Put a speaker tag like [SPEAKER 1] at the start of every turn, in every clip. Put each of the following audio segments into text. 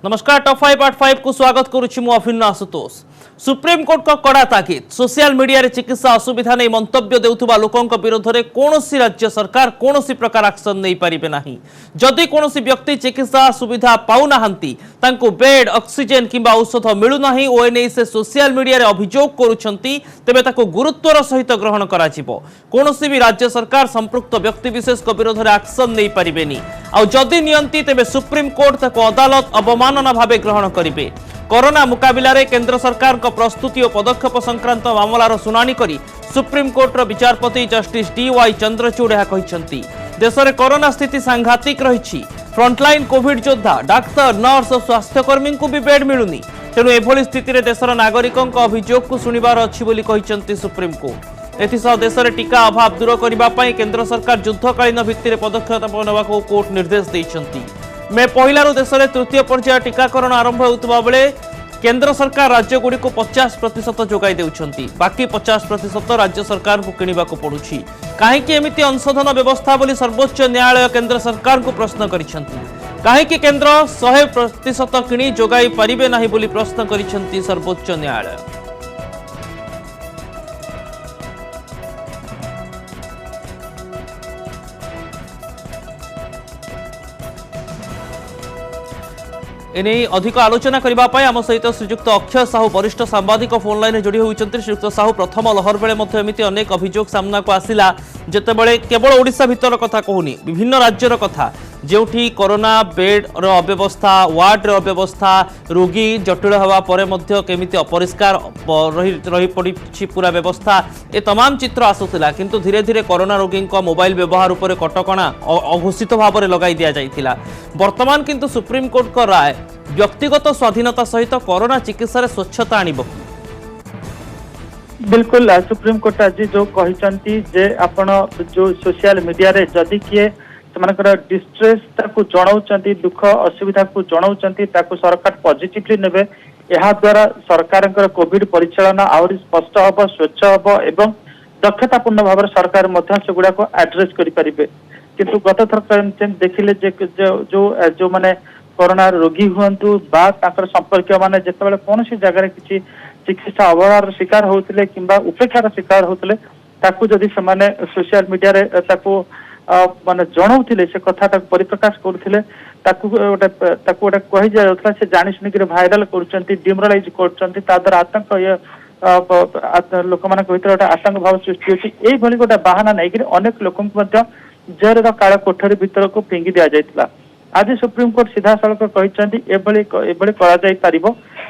[SPEAKER 1] नमस्कार top 5 part 5 को स्वागत करुछि मु अभिन्न आशुतोष। सुप्रीम कोर्ट का कड़ा ताकिद सोशल मीडिया रे चिकित्सा असुविधा नहीं मंतव्य देउथुबा लोकंक विरोध रे कोनोसी राज्य सरकार कोनोसी प्रकार एक्शन नहीं पारिबे नाही। जदि कोनोसी व्यक्ति चिकित्सा सुविधा पाउ नाहंती तांको बेड ऑक्सीजन किंबा औषध मिलु नाही ओ एनै से सोशल मीडिया रे अभियोग करूछंती तेबे ताको गुरुत्वर सहित ग्रहण करा जिवो। कोनोसी भी राज्य सरकार संपृक्त व्यक्ति विशेष को विरोध रे एक्शन नहीं पारिबेनी आ जदि नियंती तेबे सुप्रीम कोर्ट ताको अदालत अवमानना भावे ग्रहण करिवे। कोरोना मुकाबिला रे केंद्र सरकार को प्रस्तुति और पदक्षेप संक्रांत मामलार शुनानी करी सुप्रीम कोर्टर विचारपति जस्टिस डी.वाई. चंद्रचूड़ यह कहिसंती। देश में कोरोना स्थिति सांघातिक रही। फ्रंटलाइन कोविड योद्धा डाक्तर नर्स और स्वास्थ्यकर्मी को भी बेड मिलुनी। तेणु एभली स्थिति रे देशर नागरिकों अभियोग को शुणिबार अछि बोली कहिसंती सुप्रीम कोर्ट। एथिसह देश में टीका अभाव दूर करने केंद्र सरकार युद्धकालीन भित्ति पदक्षेप नेबाक कोर्ट निर्देश देइछंती। मे पहिलारू देश में तृतीय पर्याय टीकाकरण आरंभ होता बेले केंद्र सरकार राज्यगुड़ी को 50% जोगाई देउछंती। बाकी 50% राज्य सरकार को किनिबा को पड़ुछि। काहेकि एमिति अंशोधन व्यवस्था बोली सर्वोच्च न्यायालय केंद्र सरकार को प्रश्न करिसंती। काहेकि केंद्र 100% किनी जोगाई पारिबे नाही बोली प्रश्न करिसंती सर्वोच्च न्यायालय। एने अधिक आलोचना करने आम सहित श्रीजुक्त अक्षय साहू वरिष्ठ सांबादिक फोन लाइन जोड़ी होती। श्रीजुक्त साहू प्रथम लहर बेले एमती अनेक अभियोग सामना को आसिला जितेबाला केवल ओडिशा भितर कथा कहूनी विभिन्न राज्यर कथा जोठी कोरोना बेड अव्यवस्था वार्ड अव्यवस्था रोगी जटिल हवा पर केमिति अपरिष्कार रही पड़ी पूरा व्यवस्था ए तमाम चित्र आसुला किंतु धीरे धीरे कोरोना रोगी मोबाइल व्यवहार उपर कटकणा अघोषित भाव में लगाई दि जाइथिला। वर्तमान किंतु सुप्रीम कोर्ट का राय व्यक्तिगत स्वाधीनता सहित कोरोना चिकित्सा स्वच्छता आनिब।
[SPEAKER 2] बिल्कुल सुप्रीम कोर्ट आज जो कहते जे आपण जो सोशल मीडिया रे जदि किए डिस्ट्रेस जनाऊँच दुख असुविधा को जनाऊँच सरकार पॉजिटिवली नेबे। यह द्वारा सरकार कोविड परिचालना आहरी स्पष्ट हम स्वच्छ हम एवं दक्षतापूर्ण भाव सरकार से गुड़ा को एड्रेस करें। किंतु गत थर देखिले जो जो माने कोरोना रोगी हूँ संपर्क मैंने जिते कौन सी जगह किसी चिकित्सा अभाव शिकार होते कि उपेक्षार शिकार होते जदि से सोशल मीडिया माने जनाऊले से कथा परिप्रकाश करते गोटे कही जाता से जानी शुणिक भाइराल कर डिमोरालाइज कर आतंक लोक मान गोटे आतंक भाव सृष्टि होती। यही गोटे बाहाना नहीं अनेक लोक जेल काल कोठरी भीतर को फिंगी दि जाता। आज सुप्रीम कोर्ट सीधा सड़क कहते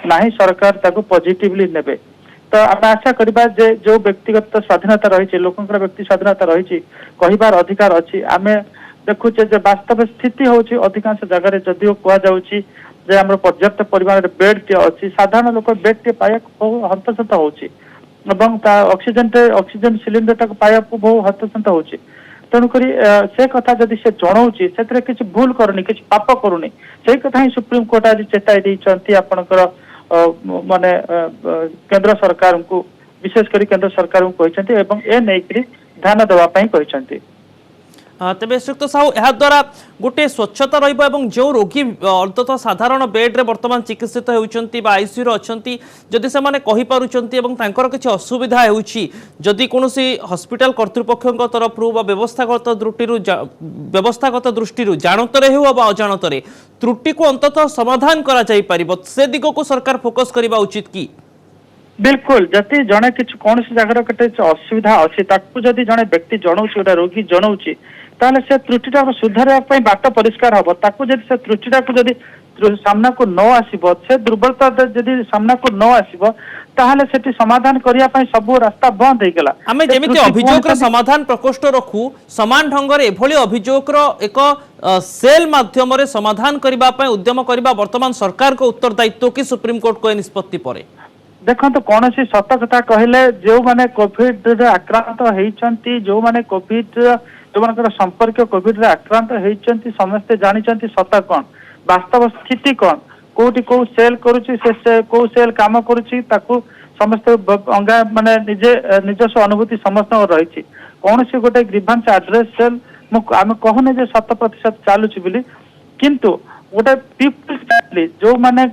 [SPEAKER 2] नहीं सरकार ताको पॉजिटिवली नेबे। तो आम आशा करबा जे जो व्यक्तिगत स्वाधीनता रही लोकंकर व्यक्ति स्वाधीनता रही कहिबार अधिकार अच्छी आम देखुचे जे वास्तव स्थिति होची अधिकांश जगह जदिओ कह जाउची जे हमर पर्याप्त परिमाण बेड टे अच्छी साधारण लोक बेड टे पाया बहुत हतसत होची एवं ऑक्सीजन सिलिंडर तक पाया बहुत हतसत होची। तेणुक से कथा जदि से जनाऊँच से किसी भूल करूनी किसी पाप करूनी से कथा ही सुप्रीम कोर्ट आज चेताई देइछंती आपनकर माने केंद्र सरकार को विशेषकर केंद्र सरकार को कहते एवं ए नहीं ध्यान देवाई कहते।
[SPEAKER 1] तेज श्रीयुक्त साहू यह द्वारा गोटे स्वच्छता रही जो रोगी अंततः साधारण बेड्रे बर्तमान चिकित्सित होती आईसीयू अच्छा जदि से किसी असुविधा होदी कौन हॉस्पिटल कर्तृपक्ष तरफ व्यवस्थागत दृष्टि जानतर हो अजाणत त्रुटि को अंततः समाधान कर से दिग को सरकार फोकस करने उचित कि
[SPEAKER 2] बिल्कुल जति जड़े कि कौन सी जगह कटे असुविधा अच्छी जदि जड़े व्यक्ति जनाऊँच गोटे रोगी जनाऊँच ताले से त्रुटिटा को सुधार बाट परिष्कार हम जदि से त्रुटिटा को जदि सामना को न आसब से दुर्बलता जदि सामना को न आसब ताहले सेठी समाधान करिया पई सब रास्ता बंद हो गला।
[SPEAKER 1] आमे जेमिति अभियोग रो समाधान प्रकोष्ठ रखू समान ढंग रे एभली अभियोग रो एक सेल माध्यम रे समाधान करिबा पई उद्यम करिबा वर्तमान सरकार को उत्तरदायित्व कि सुप्रीम कोर्ट को निष्पत्ति परे
[SPEAKER 2] देखो तो कौन सी सत कथा कहले जो माने कोविड आक्रांत होइचंती जो माने कोविड जो मान संपर्क कोविड आक्रांत होइचंती समस्ते जानिचंती सता कौन वास्तव स्थिति कौन कोटी को सेल करुची से को सेल काम करुची ताकू समस्त अंगा माने निजे निजस्व अनुभूति समस्त रही कौन सी गोटे ग्रीवांस एड्रेस सेल आम कहूने जे 100% चलुची बोली किंतु गोटे पीपुल जो माने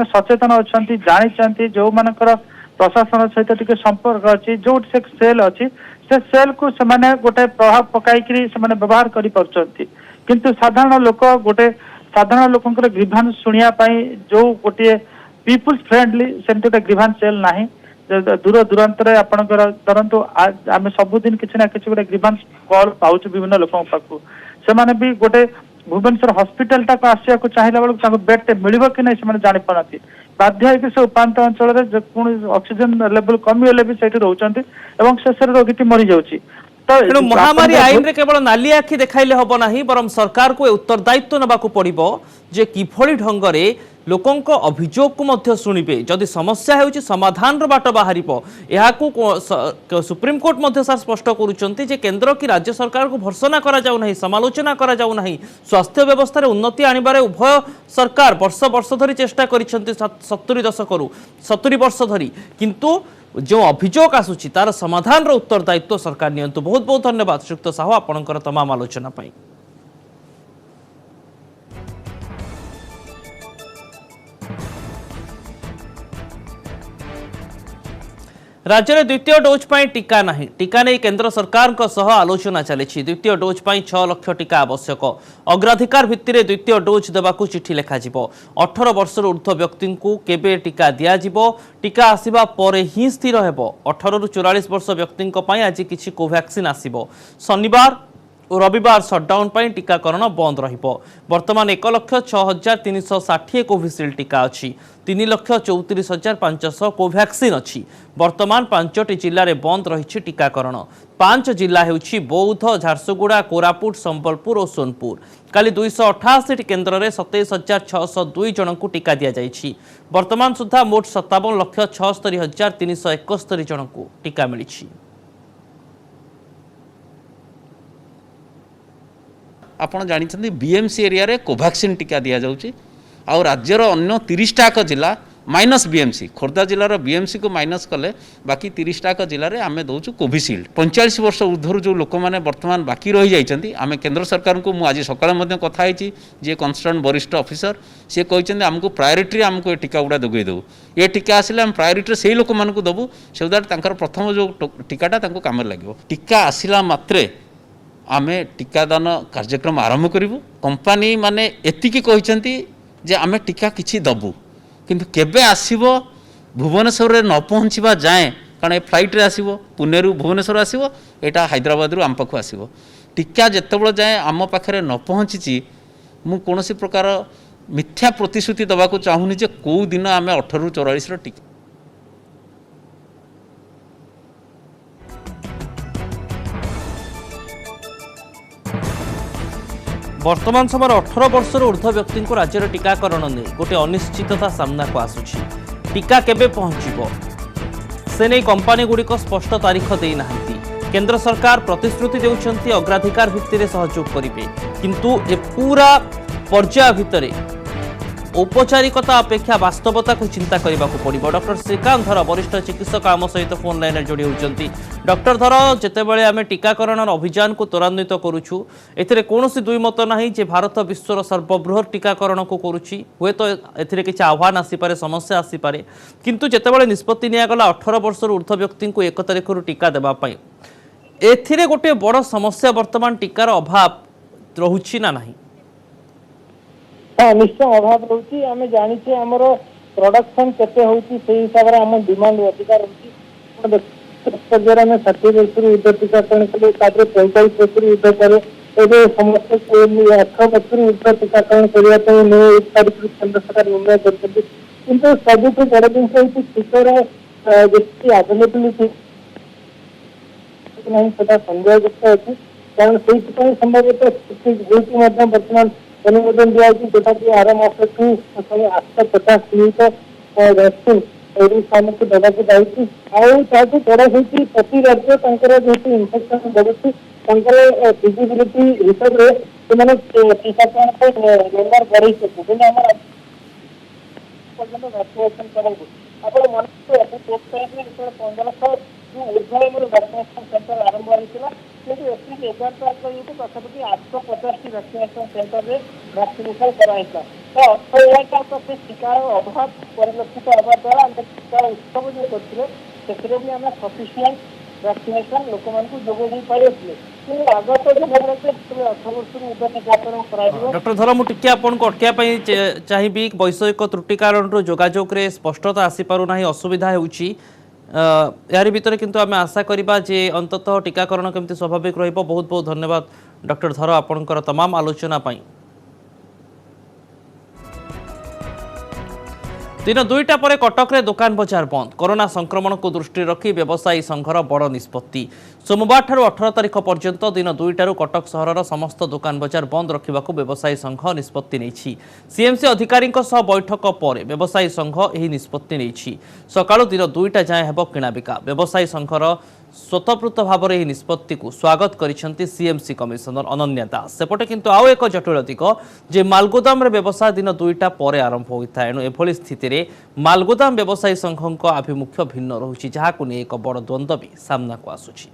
[SPEAKER 2] सचेतन अच्छा जानी जो मानकर प्रशासन सहित टिके संपर्क अच्छी जो से सेल अच्छी से सेल को से गोटे प्रभाव पकाई व्यवहार कर किंतु साधारण लोक गोटे साधारण लोकंकर ग्रीभांस शुणिया जो गोटे पीपुल्स फ्रेंडली सेमती गोटे ग्रीभांस सेल नाही दूर दूरांतर आपणकर धरतु आम सबुदिन किसी ना किसी गोटे ग्रीभांस कॉल पाउच विभिन्न लोक पाखु से भी गोटे भुवनेश्वर हॉस्पिटल टाक आसिया चाहिए बेलू बेड मिल कि नहीं से जानी पारती बाध्य से उपात अंचल ऑक्सीजन लेवल कमीगले भी से रोचे शेष रोगी मरी जाऊँगी
[SPEAKER 1] तेणु महामारी आईन रे केवल नाली आखि देखाइले हब नाही बरम सरकार को उत्तरदायित्व नबाकू पड़िबो जे किभଳି ढंगरे लोकंक अभियोग को मध्य सुनिबे जदि समस्या हेउची समाधान रो बाट बाहरिबो एहाकू सुप्रीम कोर्ट मध्य सर स्पष्ट करूचंती जे केंद्र की राज्य सरकार को भर्सना करा जाउ नाही समालोचना करा जाउ नाही स्वास्थ्य व्यवस्था रे उन्नति आनिबारे उभय सरकार वर्ष वर्ष धरि चेष्टा करिसंती 70 दशकरू 70 वर्ष धरि किंतु जो अभियोग आसुची तार समाधान रो उत्तरदायित्व सरकार नियंतु बहुत बहुत धन्यवाद श्रीयुक्त साहू आपनकर तमाम आलोचना पाई। राज्य में द्वितीय डोज पर टीका नहीं टीका नहीं केंद्र सरकार को सह आलोचना चली द्वितीय डोज पर 6 लाख टीका आवश्यक अग्राधिकार भित्ति में द्वितीय डोज देवाक चिठी लिखा 18 वर्ष ऊर्ध्व व्यक्ति को केबे टीका दिज्व टीका आसवा पर ही स्थिर हेब 18 ରୁ 44 वर्ष व्यक्ति आज किसी कोवैक्सीन आसव शनिवार और रविवार सटडाउन पर टीकाकरण बंद रहिबो वर्तमान 1,06,360 कोविशील्ड टीका अच्छी 3,34,500 कोवैक्सीन अच्छी वर्तमान 5टी जिले में बंद रही टीकाकरण 5 जिला हेउछि बौद्ध झारसुगुड़ा कोरापुट संबलपुर और सोनपुर काली 288 केन्द्र में 27,602 जन को टीका दि जाइछि वर्तमान सुधा मोट 57,76,371 जन को टीका मिली।
[SPEAKER 3] आपण जानी बीएमसी एरिया रे कोवैक्सीन टीका दि जाऊँगी आउ राज्यर अन्य 30 टाक जिला माइनस बीएमसी खोर्धा जिलार बीएमसी को माइनस कले बाकी 30 टाक जिले में आम दौचु कोविशील्ड 45 वर्ष ऊर्ध्वर जो लोक मैंने बर्तमान बाकी रही जाइए आम केंद्र सरकार को मुझे सकाଳେ कथा जी कंसर्न वरिष्ठ ऑफिसर सी कहते आमको प्रायोरिटी आमको टीका गुड़ा जोगे देव ये टीका आसिले आम प्रायोरिटी से लोक मानक देवु सो दैट प्रथम जो टीकाटा कम लगे टीका आसला मात्रे आमे टीकादान कार्यक्रम आरंभ करूँ कंपानी माने एतिकी कहते जे आमे टीका किछि दबु किंतु केबे आसीबो भुवनेश्वर रे न पहुँचवा जाए कारण ए फ्लाइट रे आसीबो पुणे रु भुवनेश्वर आसीबो एटा हैदराबाद रु आम पाखु आसीबो टीका जेतेबेले जाए आम पाखरे न पहुँची मु कोनोसी प्रकार मिथ्या प्रतिश्रुति दबाकू चाहूनी जे कौ दिन आमे 18 ରୁ 44 टीका
[SPEAKER 1] वर्तमान समय 18 वर्ष ऊर्ध्व व्यक्ति को राज्य में टीकाकरण नहीं गोटे अनिश्चितता सामना को आसुची टीका केबे पहुंचीबो से नहीं कंपनी गुड़िक स्पष्ट तारीख देना केंद्र सरकार प्रतिश्रुति देउछंती अग्राधिकार भित्ति सहयोग करेंगे किंतु ए पूरा पर्याय भितर औपचारिकता अपेक्षा वास्तवता को चिंता करने को पड़ो। डॉक्टर श्रीकांत धर वरिष्ठ चिकित्सक आम सहित फोन लाइन जोड़ी होती डॉक्टर धर जितेबाला आम टीकाकरण अभियान को त्वरान्वित करुछु एथिरे कौनसी दुई मत नहीं जे भारत विश्वर सर्वबृहत टीकाकरण को करुछि हुए तो एथिरे किछि आह्वान आसीपारे समस्या आसीपारे किंतु जितेबाला निष्पत्ति नियागला 18 वर्ष ऊर्ध्व व्यक्ति को 1 तारिख टीका देबा पई एथिरे गोटे बड़ समस्या वर्तमान टीकार अभाव रहुछि ना नहीं।
[SPEAKER 4] हाँ निश्चय अभाव रोचे आम जानी आमर प्रोडक्शन केते होची से हिसाब से आम डिमांड अधिक रोचे आम 60 वर्ष ऊर्ध्व टीकाकरण कले 45 वर्ष ऊर्ध्व करे ए समस्त 18 वर्ष ऊर्ध्व टीकाकरण करने 9 तारीख केंद्र सरकार निर्णय करते किंतु सबुठ बड़ जिन टीकार जी आवेलेबिलिटी नहीं संदेहयुक्त अच्छी कारण से संभवतः वर्तमान अनुमोदन दिया जोटा कि आर मास 850 यूनिट वैक्सीन स्थान को देवा जाऊँगी आउ बड़ होती प्रति राज्य जेहतु इनफेक्शन बढ़ुची फिजिबिलिटी हिसाब से टीकाकरण नंबर बढ़े वैक्सीनेशन कराइए आप मन 1500 ऊर्ध्वर वैक्सीनेशन सेंटर आरंभ होता किंतु एप्रिल 11 तारीख तथापि 850 वैक्सीनेशन सेंटर में वैक्सीनेशन कराइला तो यहाँ प्रति टीकार अभाव परिलक्षित होगा द्वारा आम टीकार उत्सव जो करते भी आम सफिसीयंट वैक्सीनेशन लोक मानक जोगाई पारे कि आगत दिन 18 वर्ष उद्यान टीकाकरण कर
[SPEAKER 1] डॉक्टर धर मु टिके आपनको अटकिया चाहिए वैषयिक त्रुटि कारण जोगाजोग रे स्पष्टता आसी पारु नाही असुविधा होउची यारी भितर किंतु आम आशा करिबा जे अंततः टीकाकरण केमती स्वाभाविक रहिबो। बहुत बहुत धन्यवाद डॉक्टर धर आपनकर तमाम आलोचना पाई। दिन दुईटा पर कटक रे दुकान बजार बंद कोरोना संक्रमण को दृष्टि रखी व्यवसायी संघर बड़ निष्पत्ति सोमवार ठारू 18 तारिख पर्यंत दिन दुईटारू कटक सहरर समस्त दुकान बजार बंद रखा व्यवसायी संघ निष्पत्ति नहीं। सीएमसी अधिकारी बैठक पर व्यवसायी संघ यह निष्पत्ति नहीं। सकाळु दिन दुईटा जाए हेब किणाबिका व्यवसायी संघर स्वतःप्रत भाव में निष्पत्ति को स्वागत करिसेंती सीएमसी कमिशनर अनन्या दास। सेपटे किंतु आउ एक जटिल दिग जे मालगोदाम रे व्यवसाय दिन दुईटा पर आरंभ होता है। एणु एभली स्थिति रे मालगोदाम व्यवसायी संघ आभिमुख्य भिन्न रहुछि जहाकु नै एक बड़ द्वंद्व भी सामना को आसुछि।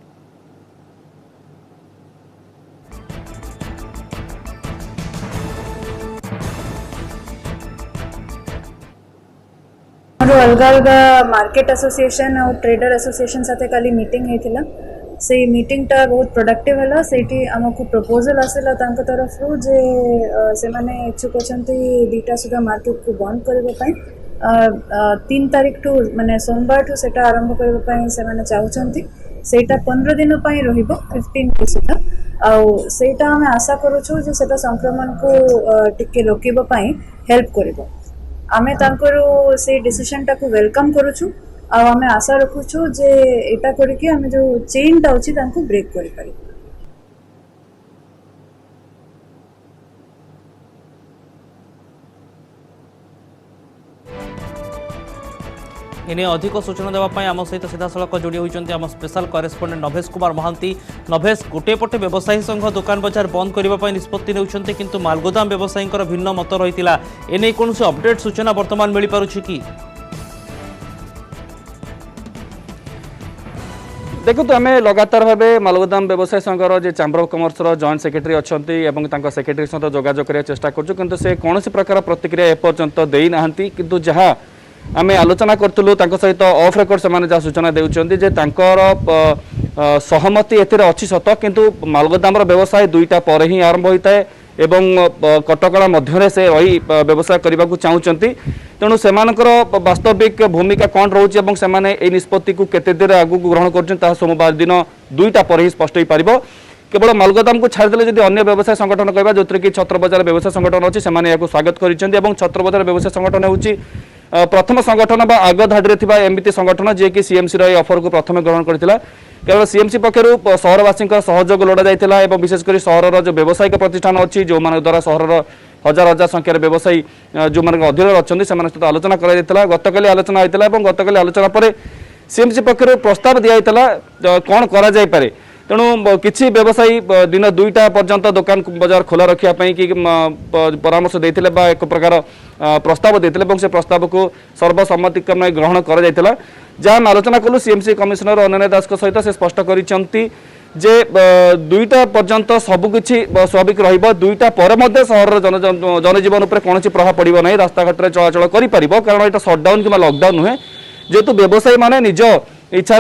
[SPEAKER 5] अलग अलग मार्केट एसोसिएशन और ट्रेडर एसोसिएशन साथे काली मीटिंग हेतिला से मीटिंग टा बहुत प्रोडक्टिव हला। सेठी हमकु प्रपोजल आसेला तांको तरफ रु जे से माने इच्छुक अछंती बीटा सुधा मार्केट को बंद करबा पई 3 तारिख टू माने सोमवार टू सेटा आरंभ करबा पई से माने चाहुचंती सेटा 15 दिन पई रहिबो 15 दिन सुधा आउ सेटा हम आशा करूछु जे सेटा संक्रमण को टिके रोकिबा पई हेल्प करबो। आमे तांकरो से डिसीजन टाको वेलकम करूछु आ आमे आशा रखुछु जे एटा करके आमे जो चेन टा अछि तांको ब्रेक करि पारि।
[SPEAKER 1] एने अधिक सूचना देवाई आम सहित सीधा सड़क जोड़ी होती आम स्पेशल करेस्पोंडेंट नभेश कुमार महांती। नभेश गोटे पटे व्यवसायी संघ दुकान बजार बंद करने निष्पत्ति नेउछन्ते किंतु मालगोदाम व्यवसायी भिन्न मत रही एने कौन अपडेट सूचना वर्तमान मिल पारुछि कि?
[SPEAKER 6] देखो आम लगातार भाव मालगोदाम व्यवसायी संघर जो chamber of commerce joint secretary अच्छा सेक्रेटरी सहित जोगाजोग करने चेष्टा करूँ से कौन प्रकार प्रतिक्रिया एपर्यंत देना किंतु जहाँ आम आलोचना करूँ सहित ऑफ रेकर्ड से सूचना देउछन्ति जे तांकर सहमति एथिरे अछि सत किंतु मालगोदाम व्यवसाय दुईटा पर ही आरंभ होता है एवं कटकड़ा मध्य से रही व्यवसाय करने को चाहते तेणु से वास्तविक भूमिका कौन रोचे और से निष्पत्ति को केते देर आगु ग्रहण कर सोमवार दिन दुईटा पर ही स्पष्ट हो पार। केवल मालगोदाम को छाड़देले जदि अन्य व्यवसाय संगठन कहबा जो कि छत्र बजार व्यवसाय संगठन अच्छी से स्वागत कर छत्र बजार व्यवसाय संगठन होची प्रथम संगठन बा आग धाड़ी में एमती संगठन जी कि सीएमसी ऑफर को प्रथम ग्रहण करथिला। केवल सीएमसी पक्षर सहरवासी सहयोग लोड़ा जाइथिला एवं विशेषकर सहर जो व्यावसायिक प्रतिष्ठान अच्छी जो मान द्वारा सहर हजार हजार संख्यार व्यवसायी जो मान अधीन अच्छा से सहित आलोचना कर गतकाली आलोचना होता है गतकाली आलोचना पर सीएमसी पक्षर प्रस्ताव दिया कौन करा जाय पारे तेणु किसी व्यवसायी दिन दुईटा पर्यंत दुकान बजार खोला रखापी कि परामर्श देते एक प्रकार प्रस्ताव देते से प्रस्ताव को सर्वसम्मतिक्रमे ग्रहण कर जहाँ आलोचना कलु सीएमसी कमिशनर अनन्या दास सहित से स्पष्ट करिसेंति जे दुईटा पर्यंत सबकिछि स्वाभाविक रहिबो दुईटा पर मध्य सहर जनजीवन उपर कौन प्रभाव पड़ो ना रास्ता घाट में चलाचल करें कारण यहाँ सटडाउन कि लकडाउन नुहे जेहेतु व्यवसायी मैंने निज इच्छा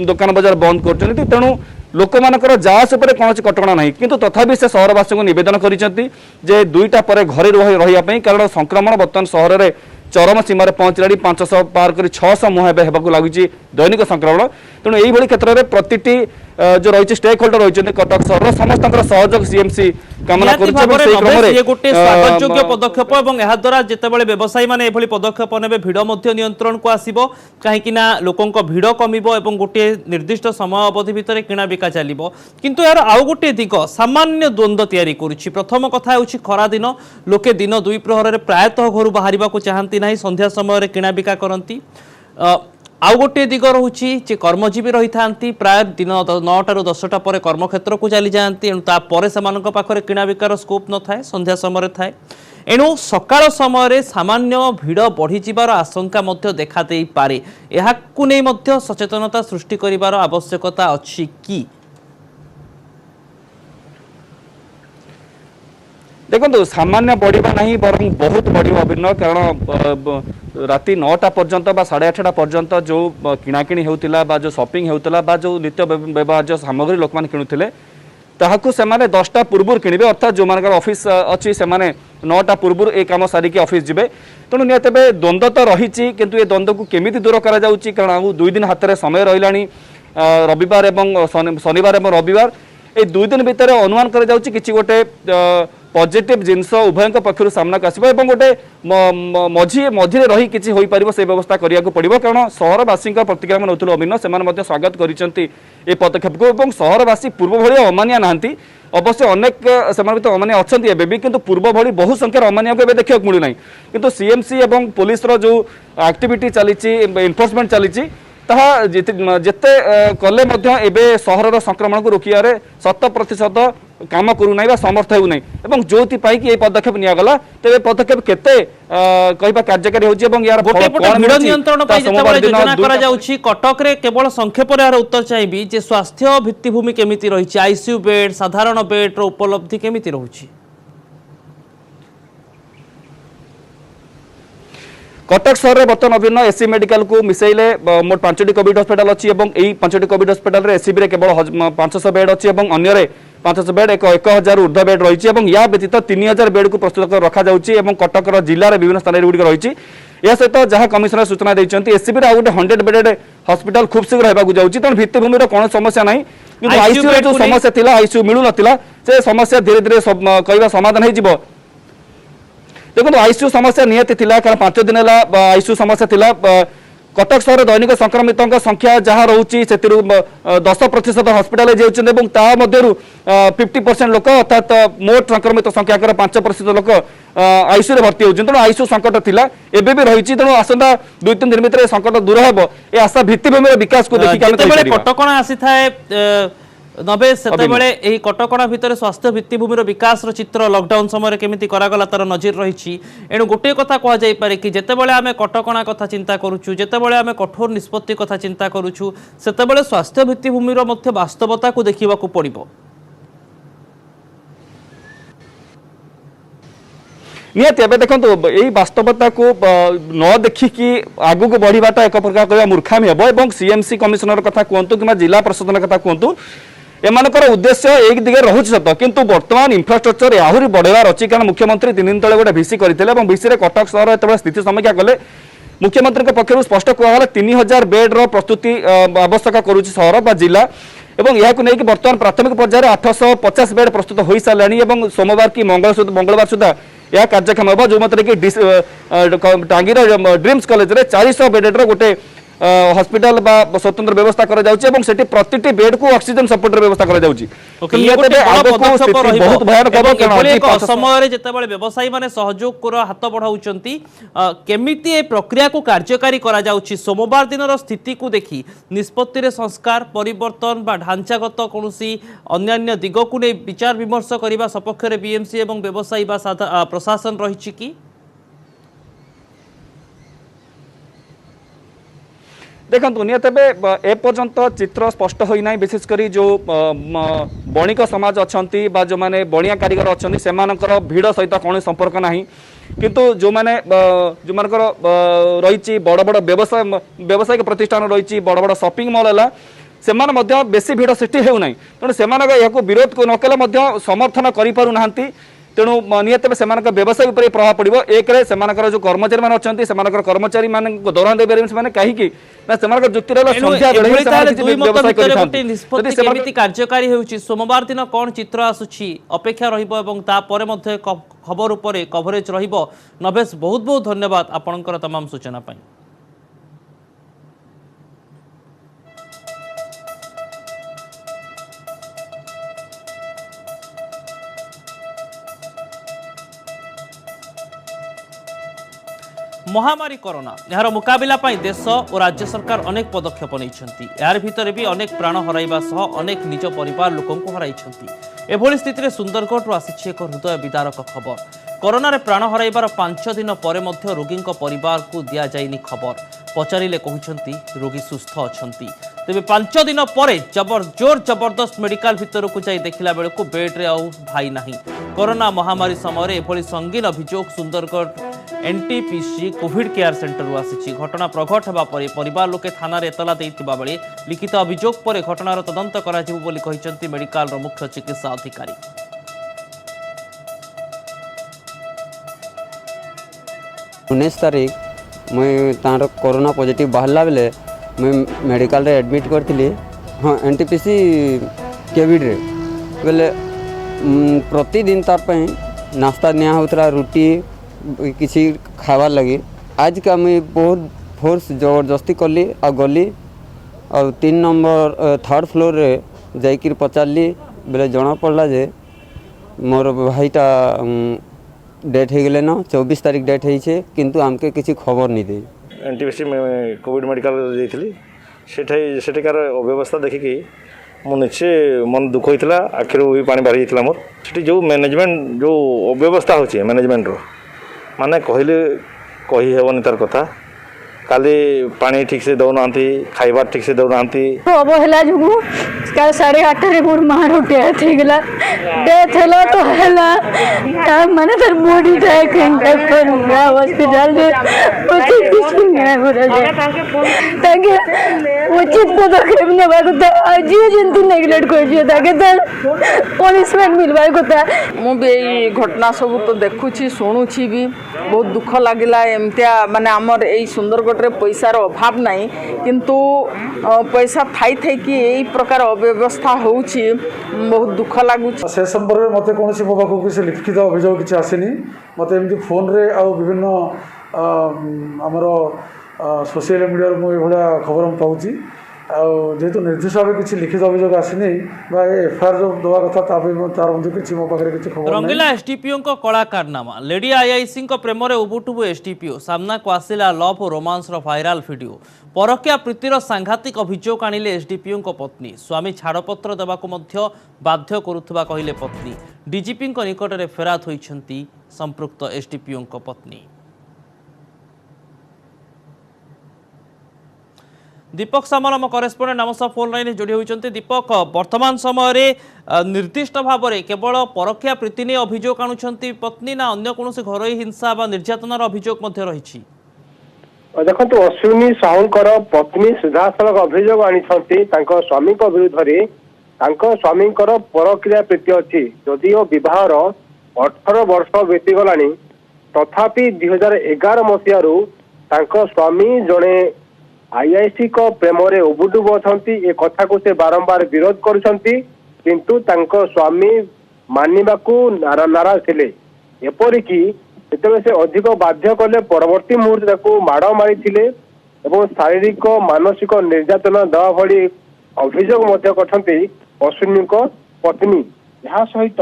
[SPEAKER 6] दुकान बजार बंद कर तेणु लोक मानकर जास उपर कौन कटकणा नहीं किंतु तथापि से सहरवासी को निवेदन करिसेंति जे दुईटा पर घरे रही कारण संक्रमण बर्तमान सहर में चरम सीमार पहुँचला 500 पार कर 600 मुहां होगा लगी दैनिक संक्रमण तेणु यही क्षेत्र में प्रतिटी जो रही स्टेक होल्डर रही कटक सहर समस्त सहयोग सीएमसी कामना
[SPEAKER 1] गोटे स्वागतयोग्य पदक्षेप और यह द्वारा जितेबाला व्यवसायी मैंने एभली पदक्षेप ने भिड़ नियंत्रण को आसो कहीं लोकों भिड़ कमिबो एवं गोटे निर्दिष्ट समय अवधि भितर किणा बिका चलो किंतु यार आउ गोटे दिग सामान्य द्वंद्व तैयारी करुछि। प्रथम कथा होछि खरा दिन लोके दिन दुई प्रहर प्रायतः घर बाहर को चाहती ना संध्या समय किणा बिका करती। आउ गोटे दिग रोचे जे कर्मजीवी रही था प्राय दिन 9टाରୁ 10ଟା पर कर्मक्षेत्र को चली जाती एणुतापर से किणा बिकार स्कोप न थाए संध्या समय थाए एणु सकाळ समय सामान्य भिड़ बढ़ी जीवार आशंका देखा दे पारे एहाकु नै मध्य सचेतनता सृष्टि करिवार आवश्यकता अछि कि
[SPEAKER 6] देखो सामान्य बढ़ा ना बर बहुत बढ़ अभिन्न कारण राति 9टा पर्यंत 8:30 पर्यंत जो किणाकिणी होता जो सॉपिंग होता जो नित्य व्यवहार्य सामग्री लोक मैंने किणुले ताहाकू से 10टा पूर्व किणवे अर्थात जो मान ऑफिस अच्छी से 9टा पूर्व ये कम सारिकी ऑफिस जीवे तेणु निहत द्वंद्व तो रही किंतु ये द्वंद्व को केमिति दूर करा जाउची कारण 2 दिन हाथ में समय रही रविवार एवं शनिवार एवं रविवार ये 2 दिन भितर अनुमान करा जाउची किछि गोटे पॉजिटिव जिनस उभय पक्षर सामना आसो गोटे मझे रही किसी हो पार से व्यवस्था करने को पड़ो कारण सहरवासी प्रतिक्रिया नौलु अभिन्न से स्वागत कर पदक्षेप को सहरवासी पूर्व भली अमानिया नहांती अवश्य अनेक से अमानिया अच्छा एवं भी किंतु पूर्व भली बहु संख्यार अमानिया को देखा मिलूना किंतु सीएमसी और पुलिस जो एक्टिविटी चली इनफोर्समेंट चली ताहा जिते कले एबे सहर संक्रमण को रोकियारे 100% काम करूना समर्थ होना एवं जो कि पदक्षेप निगला तेज पदक्षेप केते कहबा कार्यकारी होची एवं यार
[SPEAKER 1] भिड़ नियंत्रण योजना करा जाउछि कटक रे केवल संक्षेप रे उत्तर चाहिबी जे स्वास्थ्य भित्तिभूमि केमिति रहिछि आईसीयू बेड साधारण बेड रो उपलब्धि केमिति रहुछि
[SPEAKER 6] कटक सहर में बर्तमान अभिन्न एससी मेडिकल को मिसेले मोट 5टी कोविड हॉस्पिटल अच्छी यही 5टी कोविड हॉस्पिटल एससीबी केवल 500 बेड अच्छी अन्य 500 बेड 1000 ऊर्ध्व बेड रही या व्यतीत 3000 बेड को प्रस्तुत कर रखा जाउछि कटक जिलार विभिन्न स्थान गुड़िक रही या सहित जहाँ कमिशनर सूचना देते एससीबी आ गोटे 100 बेडेड हॉस्पिटल खूब शीघ्र होगा जाऊँगी तेणु भित्तिभूमि कौन समस्या ना कि आईसीयू जो समस्या थी आईसीयू मिलू ना से समस्या धीरे धीरे कहवा समाधान हो देखो आईसीयू समस्या निहती कारण 5 दिन है आईसीयू समस्या थिला कटक सहर दैनिक संक्रमितों संख्या जहाँ रोचे से 10% हस्पिटाल जाऊँच 50% लोक अर्थात मोट संक्रमित संख्या 5% लोक आईसीयू भर्ती होती तेणु आईसीयू संकट थिला एबे भी रही तेणु आसंता 2-3 दिन भितर संकट दूर हे ये आशा भित्तिभूमि विकास को देखिए
[SPEAKER 1] कटकणा आसी थाए नबे सेतेबेले एही कटकणा भितर स्वास्थ्य भित्तिभूमिर विकास चित्र लॉकडाउन समय केमिति करागला तार नजर रही एणु गोटे कथा कह जाई पारे कि जेतेबेले आमे कटकणा कथा चिंता करूछु जेतेबेले आमे कठोर निष्पत्ति कथा चिंता करूछु सेतेबेले स्वास्थ्य भित्तिभूमिर मध्य वास्तवता को देखिबा को पड़िबो
[SPEAKER 6] निहत एवं देखो यही वास्तवता को न देखिकी आगू को बढ़ाटा एक प्रकार कह मूर्खामी हे सीएमसी कमिशनर कथा कहतु कि जिला प्रशासन कथा कहतु एमानकर उद्देश्य एक दिगे रहुछि सत किंतु वर्तमान इंफ्रास्ट्रक्चर आहरी बढ़ेबार अछि कारण मुख्यमंत्री 3 दिन तले गोटे भिसी करथिले एवं भिसी रे कटक सहर एतबे स्थिति समीक्षा कले मुख्यमंत्री के पक्षरु स्पष्ट कहला 3000 बेड रो प्रस्तुति आवश्यक करूछि सहर बा जिला एवं यह को लेकिन वर्तमान प्राथमिक पर्यायर 850 बेड प्रस्तुत हो साराणी एवं सोमवार की मंगलवार सुधा यह कार्यक्षम होगा जो मतलब कि टांगीर ड्रीम्स कॉलेज रे 400 बेड गोटे हॉस्पिटल बा स्वतंत्र व्यवस्था करा जाउछि एवं सेठी प्रतिटी बेड को ऑक्सीजन सपोर्ट रे व्यवस्था करा जाउछि बहुत भयानक
[SPEAKER 1] होबो समय रे जेतेबेले व्यवसायी माने सहयोग कर हाथ बढ़ाउचंती केमिति ए प्रक्रिया को कार्यकारी करा जाउछि सोमवार दिनर स्थिति को देखि निष्पत्ति रे संस्कार परिवर्तन बा ढांचागत कोनोसी अन्य दिग को नै विचार विमर्श करिबा सपक्ष रे बीएमसी एवं व्यवसायी बा प्रशासन रहिछि कि
[SPEAKER 6] देखो निहत एपर्यंत चित्र स्पष्ट होना विशेषकर जो बणिक समाज अच्छा जो मैंने बणिया कारीगर अच्छा से भिड़ सहित कौन संपर्क ना किंतु जो मैंने जो मानकर रही बड़ बड़ व्यवसायिक प्रतिष्ठान रही बड़ बड़ शॉपिंग मॉल है से बेसी भिड़ सृष्टि होना तेणु से विरोध को नकले समर्थन करें तेणु निहत से व्यवसाय उपर प्रभाव पड़ो एक जो कर्मचारी मैंने अच्छा कर्मचारी मान दौरान दे पारे कहीं जुक्ति
[SPEAKER 1] कार्यकारी होउछि सोमवार दिन कौन चित्र आसुछि अपेक्षा रहिबो एवं तापर मध्य खबर उपरे कवरेज रहिबो नवेश बहुत बहुत धन्यवाद आपनकर तमाम सूचना पाई महामारी कोरोना यार मुकाबिला पाई देश और राज्य सरकार अनेक पदक्षेप नहीं यार भितर भी अनेक प्राण हराइबा सह अनेक निज परिवार लोकों को हराइछंती एभली स्थिति रे सुंदरगढ़ आसिछि एक हृदय विदारक खबर कोरोना रे प्राण हराइबार 5 दिन परे मध्य रोगी परिवार को दिया जाइनी खबर पचारिले कहउछंती रोगी सुस्थ अछंती तेबे 5 दिन परे जोर जबरदस्त मेडिकल भितर को जाई देखिला बेले को बेड रे आउ भाई नाही कोरोना महामारी समय एभली संगीन अभियोग Sundargarh NTPC Covid care centre आसी घटना प्रघट होगा परिवार लोके थाना एतला देइतिबा बेले लिखित अभियोग पर घटनार तदंत कराजिबो बोली कहिसंती मेडिकल मुख्य चिकित्सा अधिकारी।
[SPEAKER 7] 19 तारीख मुई तार कोरोना पॉजिटिव बाहरला बेले मुई मेडिकल रे एडमिट करथिली। हाँ एनटीपीसी कोविड रे बेले प्रतिदिन तार पे नाश्ता निया होतरा रुटी किसी खावार लगी। आज का मुई बहुत फोर्स जबरदस्ती कली आ गली और 3 नंबर 3rd फ्लोर रे जाइकिर पचारली बेले जना पड़ला जे मोर भाईटा डेथ हो गले न 24 तारीख डेथ होइछे किंतु आमके किसी खबर नहीं दे।
[SPEAKER 8] एनटीपीसी कोविड मेडिकल जाइली सेठिकार अव्यवस्था देखिकी मो निश्चे मन दुख होता आखिर भी पानी बाहरी जाता मोर से जो मैनेजमेंट जो अव्यवस्था होची मैनेजमेंट रो माने कहले कही हेबनी तार कथा काली पानी ठीक से दौना खाइबार ठीक से दौना
[SPEAKER 9] अवहेला जो कल 8:30 मोर मारो डेथ होगला डेथ होला तो होला माने तर बॉडी टाइप कंडक्टर हुआ हॉस्पिटल में उचित कुछ नहीं हो रहा ताकि उचित पदक्षेप नेबा कथा जी जंतु नेग्लेक्ट कर दियो ताकि पनिशमेंट मिलबा कथा
[SPEAKER 10] मु भी घटना सब तो देखुची सुनुची भी बहुत दुख लगिला एमतिया माने हमर एई सुंदरगढ़ रे पैसार अभाव नहीं किंतु पैसा थाई थाई कि एई प्रकार अव्यवस्था होउची बहुत दुख लागु
[SPEAKER 11] से संपर्क में मते कोनसी मो पाखु किसी लिखित अभियोग किसी आसीनी मते एमती फोन रे आ विभिन्न हमर सोशल मीडिया मो एभला खबर पाउची जेहेतु निर्देश भाव किसी लिखित अभियोग आसनी एफआईआर जो दवा कथा तार किसी मो पाखे किसी खबर
[SPEAKER 1] रंगीला एसडीपीओ कला कारनामा लेडी आईआईसी प्रेम उबुटुबु एसडीपीओ सामना को आसिला लव और रोमांस भाइराल वीडियो परकिया प्रीतिर सांघातिक अभियोग आनिले एसडीपीओ पत्नी स्वामी छाड़पत्र देवाक बाध्य करुवा कहले पत्नी डीजीपी निकट में फेरात होइछंती संपृक्त एसडीपीओ पत्नी। दीपक सामल आम करेस्पोंडेंट आम सह फोन लाइन जोड़ी होती। दीपक वर्तमान समय निर्दिष्ट भाव में केवल परकिया प्रीति नहीं अभियोग आणुछंती पत्नी ना अन्य कौन घर हिंसा व निर्यातनार अभियोग रही?
[SPEAKER 4] देखो अश्विनी साहूकर पत्नी सीधासलख अभियोग आनी स्वामी विरुद्ध में स्वामी परक्रिया प्रीति अच्छी जदिओ विवाहर 18 वर्ष बीतीगला तथापि 2011 मसीह स्वामी जड़े आईआईसी को प्रेम उबुडुब अच्छा ए कथा को से बारंबार विरोध किंतु तांको स्वामी मानिबाकू नाराज थे एपरिकी जिते से अधिक बाध्य कले परवर्ती मुहूर्त माड़ मारी शारीरिक मानसिक निर्यातना देवा भली अभियोग अश्विनी पत्नी यह सहित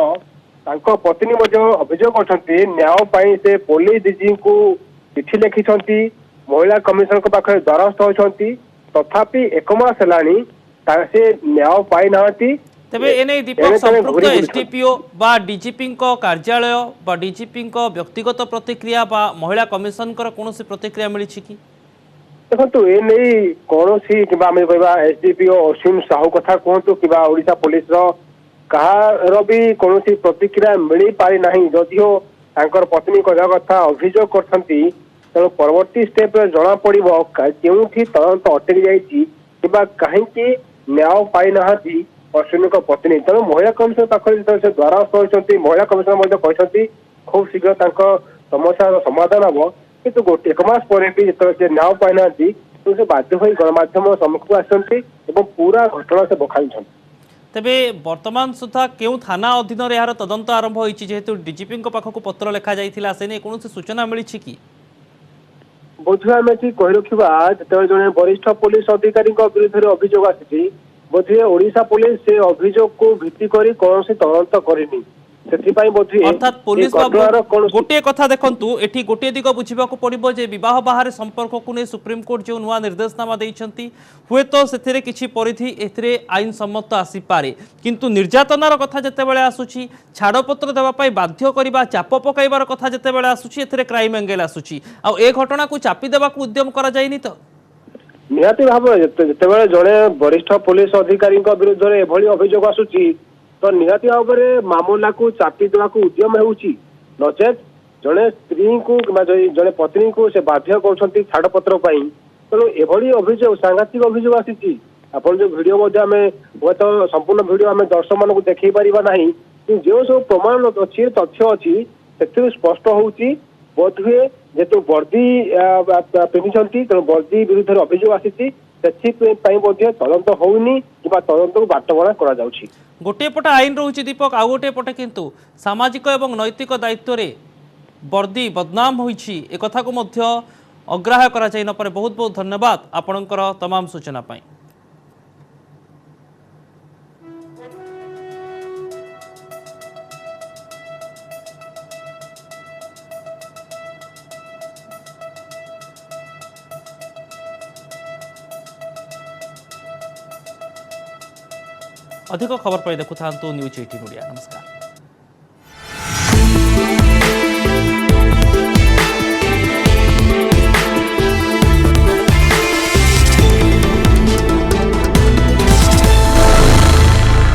[SPEAKER 4] पत्नी अभियोग करते न्याय से पुलिस डीजी को चिठी लिखिं महिला कमिशनर के पाखे द्वारस्थ होती तथापि 1 मास है न्याय पाई ना
[SPEAKER 1] तेबे एने दीपक संपृक्त एसडीपीओ बा डीजीपी कार्यालय बा डीजीपी व्यक्तिगत प्रतिक्रिया बा महिला कमिशनर कौन प्रतिक्रिया मिली कि
[SPEAKER 4] देखो ए नहीं कौन सी एसडीपीओ अश्विन साहू कथा कहतु कि ओडिशा पुलिस कहार भी कौन प्रतिक्रिया मिल पारि ना जदिओ पत्नी कहवा कथा अभियोग करती तेणु परवर्ती स्टेप जना पड़ो के तदंत अटकी जाइए कहीं न्याय पाई ना अश्विनी पत्नी तेणु महिला कमिशनर पाखे से द्वारस्थ होती महिला कमिशनर कहते खूब शीघ्र समस्या समाधान हम किंतु 1 मास पर भी जो न्याय पाई ना से बाध्य हो गणमाध्यम सम्मुख आसती पूरा घटना से बखाई।
[SPEAKER 1] तेबे वर्तमान सुधा क्यों थाना अधीन यार तदंत आरंभ होती जेहेतु डीजीपी पाखक पत्र लिखा जाइथिला से नहीं कौन सूचना मिली कि
[SPEAKER 4] बोधे आम कही रखा जो जड़े वरिष्ठ पुलिस अधिकारी विरुद्ध अभियोग आसी बोधे ओडिशा पुलिस से अभियोग को भित्ति करी कौन तदंत करनी
[SPEAKER 1] अर्थात पुलिस गोटे कथा देखंतु एठी गोटे दिग बुझा पड़ो जे विवाह बाहर संपर्क को नहीं सुप्रीम कोर्ट जो नुआ निर्देशनामा देइछंती हुए तो सेथिरे किछि परिधि एथिरे आईन सम्मत आसी पारे किंतु निर्यातनार कथा जते बेले आसुची छाड़पत्र देवा पई बाध्य करिबा चाप पकाइबार कथा जते बेले आसुची एथिरे क्राइम एंगल आसुची आ ए घटना को चापी देबा को उद्यम करा जायनी तो
[SPEAKER 4] निहाती भाव जते जड़े वरिष्ठ पुलिस अधिकारी विरुद्ध एभली अभियोग आसुची तो निहाती भाव में मामला को चापी देवा उद्यम होउची नचेत जड़े स्त्री को जड़े पत्नी को से बाध्य कर छाड़पत्र तेणु एभली अभियोग सांघातिक अभियोग आसी आपन जो वीडियो आम हूँ तो संपूर्ण वीडियो आम दर्शक मान देखी पारिबा नहीं जो सब प्रमाण अच्छी तथ्य अच्छी से स्पष्ट होउची बोधहुए जेतु वर्दी पिंधि तेणु वर्दी विरुद्ध अभियोग आसी तदंत होनी कि तदंत को बाटबणा करा जाउछि।
[SPEAKER 1] गोटे पटे आईन रोचे दीपक आउ गोटे पटे किंतु सामाजिक एवं नैतिक दायित्व रे वर्दी बदनाम होइछि ए कथा को मध्य अग्राह्य करा जाय न पारे। बहुत बहुत धन्यवाद आपणकर तमाम सूचना पाई। अधिक खबर पर देखु था न्यूज 18 मीडिया। नमस्कार।